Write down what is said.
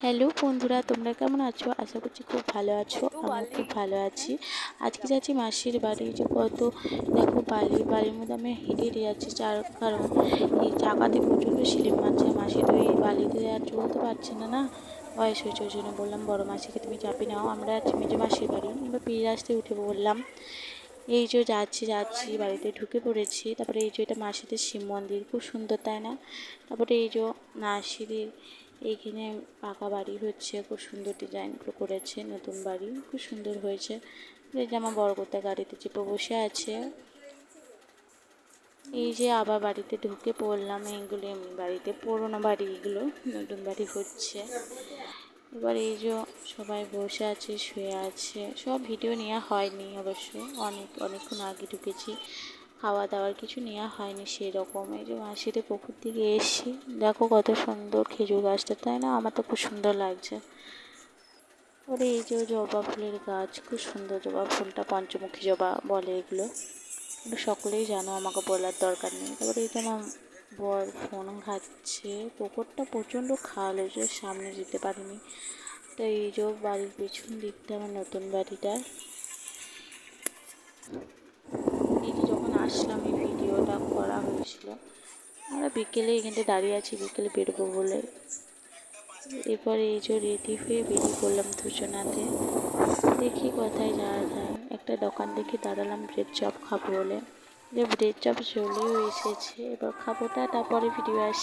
Hello বন্ধুরা, তোমরা কেমন আছো? আশা করছি খুব ভালো আছো। আমিও খুব ভালো আছি। আজকে যাচ্ছি মাসির বাড়ি। যে কত দেখো বালির মধ্যে আমি হেঁটে হেঁটে যাচ্ছি, কারণ এই চাকাতে প্রচণ্ড স্লিপ মারছে। মাসি তো এই বালিতে আর চলতে পারছে না, না বয়স হয়েছে। ওই জন্য বললাম বড় মাসিকে তুমি চাপি নাও, আমরা যাচ্ছি মেজো মাসির বাড়ি। এবার পেয়ে রাস্তায় উঠে বললাম এই যে যাচ্ছি বাড়িতে ঢুকে পড়েছি। তারপরে এই যে এটা মাসিদের শিব মন্দির, খুব সুন্দর তাই না? তারপরে এই যে মাসিদের এইখানে পাকা বাড়ি হচ্ছে, খুব সুন্দর ডিজাইন করেছে, নতুন বাড়ি খুব সুন্দর হয়েছে। এই যে আমার বরকর্তা গাড়িতে চেপে বসে আছে। এই যে আবার বাড়িতে ঢুকে পড়লাম। এইগুলো এমনি বাড়িতে, পুরোনো বাড়ি, এগুলো নতুন বাড়ি হচ্ছে। এবার এই যে সবাই বসে আছে, শুয়ে আছে। সব ভিডিও নেওয়া হয়নি অবশ্য, অনেকক্ষণ আগে ঢুকেছি। খাওয়া দাওয়ার কিছু নেওয়া হয়নি সেরকম। এই যে মাসিদের পুকুর দিকে এসছি, দেখো কত সুন্দর খেজুর গাছটা, তাই না? আমার তো খুব সুন্দর লাগছে। ওরে এই যে জবা ফুলের গাছ, খুব সুন্দর জবা ফুলটা, পঞ্চমুখী জবা বলে এগুলো। সকলেই জানো, আমাকে বলার দরকার নেই। তারপরে এই যে আমার বর ফোন ঘাটছে। পুকুরটা প্রচণ্ড খাল, ওই যে সামনে যেতে পারিনি। তো এই যে বাড়ির পেছন দিকটা আমার নতুন বাড়িটা। এই যে যখন আসলাম এই ভিডিওটা করা হয়েছিল। আমরা বিকেলে এখানটা দাঁড়িয়ে আছি, বিকেলে বেরোবো বলে। এরপরে এই যে রেডি হয়ে বেরিয়ে পড়লাম দুজনাতে। দেখি কোথায় যাওয়া যায়। একটা দোকান দেখে দাঁড়ালাম ব্রেড চপ খাবো বলে। যে ব্রেড চপ চলেও এসেছে, এবার খাবোটা, তারপরে ভিডিও আসছে।